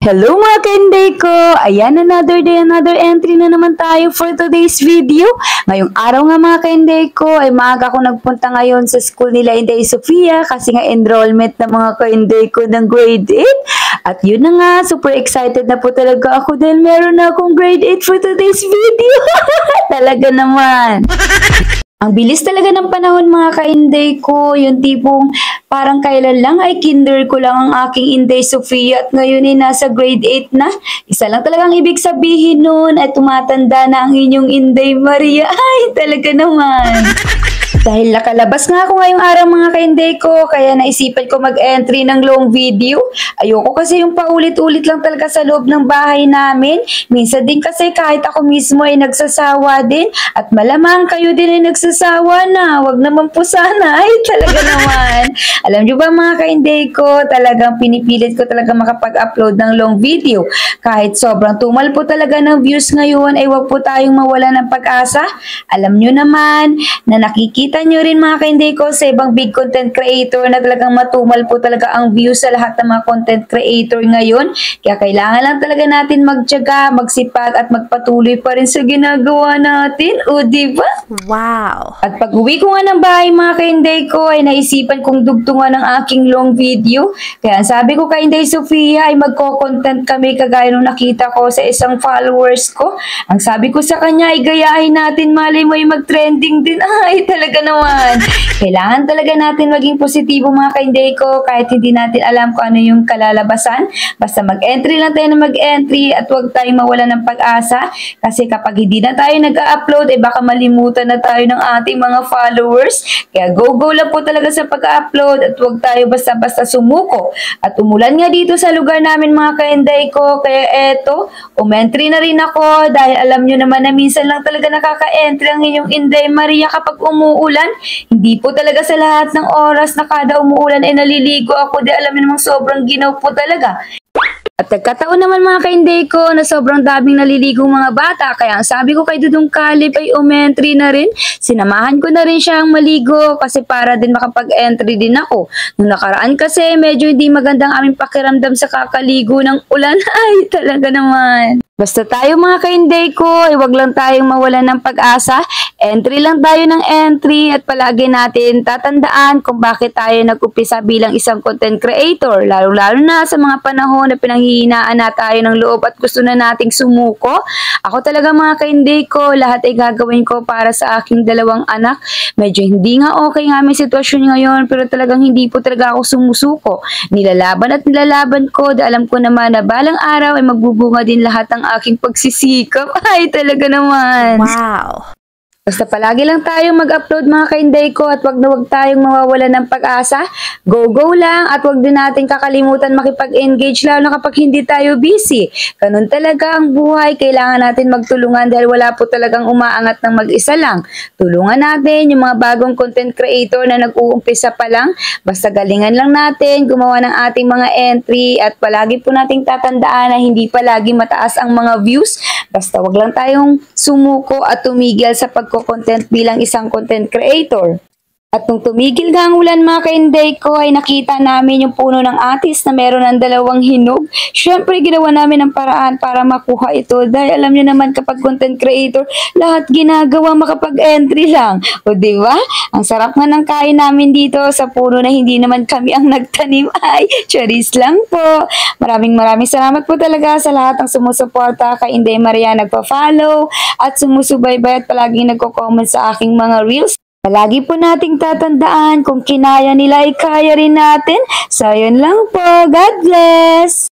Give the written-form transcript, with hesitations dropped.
Hello mga kainday ko! Ayan, another day, another entry na naman tayo for today's video. Ngayong araw nga mga kainday ko, ay maaga ako nagpunta ngayon sa school nila Inday Sofia kasi nga enrollment ng mga kainday ko ng grade 8. At yun na nga, super excited na po talaga ako dahil meron na akong grade 8 for today's video. Talaga naman! Ang bilis talaga ng panahon mga ka-Inday ko, yung tipong parang kailan lang ay kinder ko lang ang aking Inday Sofia at ngayon ay nasa grade 8 na. Isa lang talagang ibig sabihin nun ay tumatanda na ang inyong Inday Maria. Ay, talaga naman. Dahil nakalabas nga ako ngayong araw mga ka-Inday ko, kaya naisipan ko mag-entry ng long video. Ayoko kasi yung paulit-ulit lang talaga sa loob ng bahay namin. Minsan din kasi kahit ako mismo ay nagsasawa din at malamang kayo din ay nagsasawa na. Wag naman po sana. Ay, talaga naman. Alam nyo ba mga ka-Inday ko, talagang pinipilit ko talaga makapag-upload ng long video. Kahit sobrang tumal po talaga ng views ngayon, ay wag po tayong mawala ng pag-asa. Alam nyo naman na nakikita nyo rin mga ka-Inday ko sa ibang big content creator na talagang matumal po talaga ang views sa lahat ng mga content creator ngayon. Kaya kailangan lang talaga natin magtiyaga, magsipag at magpatuloy pa rin sa ginagawa natin. O diba? Wow! At pag uwi ko nga ng bahay mga ka-Inday ko ay naisipan kong dugtungan ng aking long video. Kaya sabi ko kay Inday Sofia ay magko-content kami kagaya nung nakita ko sa isang followers ko. Ang sabi ko sa kanya ay gayahin natin, malay mo ay mag-trending din. Ay talaga naman. Kailangan talaga natin maging positibo mga ka-Inday ko kahit hindi natin alam kung ano yung kalalabasan. Basta mag-entry lang tayo na mag-entry at huwag tayong mawala ng pag-asa kasi kapag hindi na tayo nag-upload eh baka malimutan na tayo ng ating mga followers. Kaya go-go lang po talaga sa pag-upload at huwag tayo basta-basta sumuko. At umulan nga dito sa lugar namin mga ka-Inday ko kaya eto, umentry na rin ako dahil alam nyo naman na minsan lang talaga nakaka-entry ang inyong Inday Maria kapag umuulan. Hindi po talaga sa lahat ng oras na kada umuulan ay naliligo ako dahil alam niyo namang sobrang ginaw po talaga. At nagkataon naman mga ka-Inday ko na sobrang daming naliligong mga bata kaya ang sabi ko kay Dudong Kalip ay umentry na rin. Sinamahan ko na rin siyang maligo kasi para din makapag-entry din ako. Nung nakaraan kasi medyo hindi magandang aming pakiramdam sa kakaligo ng ulan. Ay talaga naman. Basta tayo mga ka-Inday ko, ay wag lang tayong mawalan ng pag-asa. Entry lang tayo ng entry at palagi natin tatandaan kung bakit tayo nag-upisa bilang isang content creator. Lalo-lalo na sa mga panahon na pinanghihinaan na tayo ng loob at gusto na nating sumuko. Ako talaga mga ka-Inday ko, lahat ay gagawin ko para sa aking dalawang anak. Medyo hindi nga okay nga may sitwasyon ngayon pero talagang hindi po talaga ako sumusuko. Nilalaban at nilalaban ko dahil alam ko naman na balang araw ay magbubunga din lahat ng aking pagsisikap. Ay, talaga naman. Wow! Basta palagi lang tayong mag-upload mga ka-Inday ko at wag na wag tayong mawawala ng pag-asa. Go-go lang at wag din natin kakalimutan makipag-engage lalo na kapag hindi tayo busy. Ganun talaga ang buhay. Kailangan natin magtulungan dahil wala po talagang umaangat ng mag-isa lang. Tulungan natin yung mga bagong content creator na nag-uumpisa pa lang. Basta galingan lang natin gumawa ng ating mga entry at palagi po nating tatandaan na hindi palagi mataas ang mga views. Basta wag lang tayong sumuko at tumigil sa pagko-content bilang isang content creator. At nung tumigil nga ang ulan mga ka-Inday ko ay nakita namin yung puno ng atis na meron ng dalawang hinog. Siyempre ginawa namin ang paraan para makuha ito dahil alam niyo naman kapag content creator lahat ginagawa makapag-entry lang. O diba? Ang sarap nga ng kain namin dito sa puno na hindi naman kami ang nagtanim. Ay, charis lang po. Maraming salamat po talaga sa lahat ng sumusuporta kay Inday Maria, nagpa-follow at sumusubaybay at palaging nagko-comment sa aking mga reels. Palagi po nating tatandaan kung kinaya nila ay kaya rin natin. So, yun lang po. God bless!